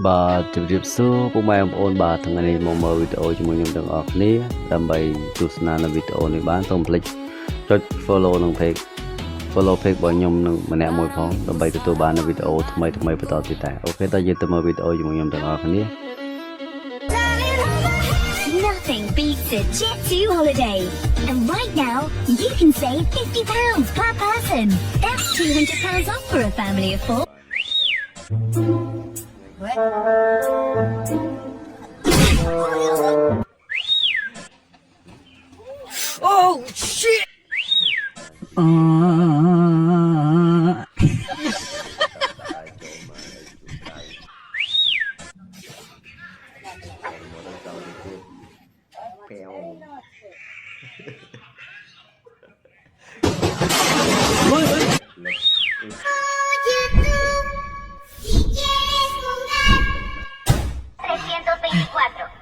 បាទជម្រាបសួរពុកម៉ែបងប្អូនបាទថ្ងៃនេះមកមើលវីដេអូជាមួយខ្ញុំទាំងអស់គ្នាដើម្បីទស្សនានៅវីដេអូនេះបានសូមកុំភ្លេចចុច follow និង page follow page របស់ខ្ញុំនឹងម្នាក់មួយផងដើម្បីទទួលបាននៅវីដេអូថ្មីបន្តទៀតដែរអូខេតើយើងទៅមើលវីដេអូជាមួយខ្ញុំទាំងអស់គ្នា Nothing beats a Jet2 holiday. And right now, you can save £50 per person. That's £200 off for a family of 4. Oh shit!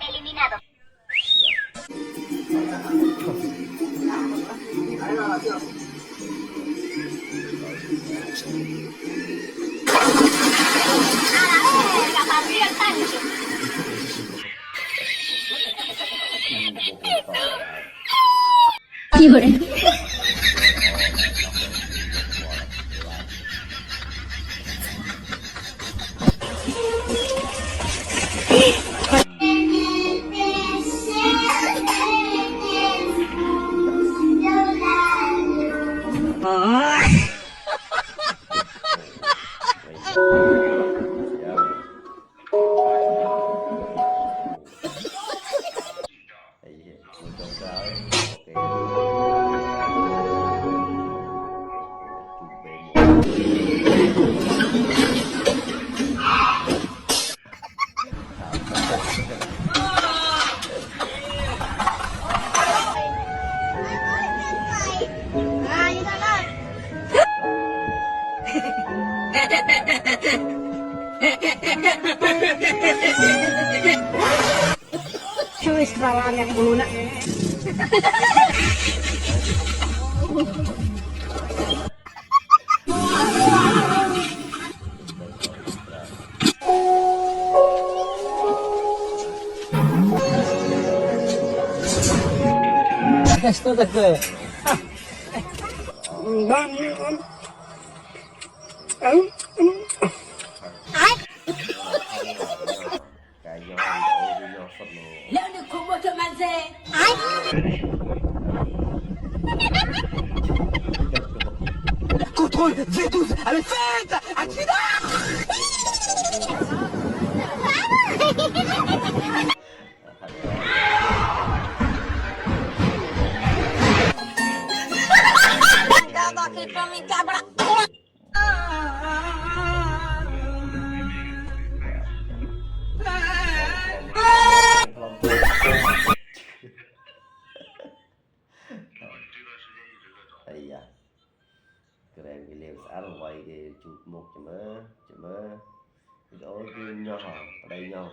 Eliminado. Lloré. Cuy, sekalian yang dulu nak. Esto de que. Leo được cùng một thợ màn dê. Contrôle V12 à la fête. Accident. Ây da, keren cái liều xã rồi quay cái chụp một chấm video cái nhỏ ở đây nhau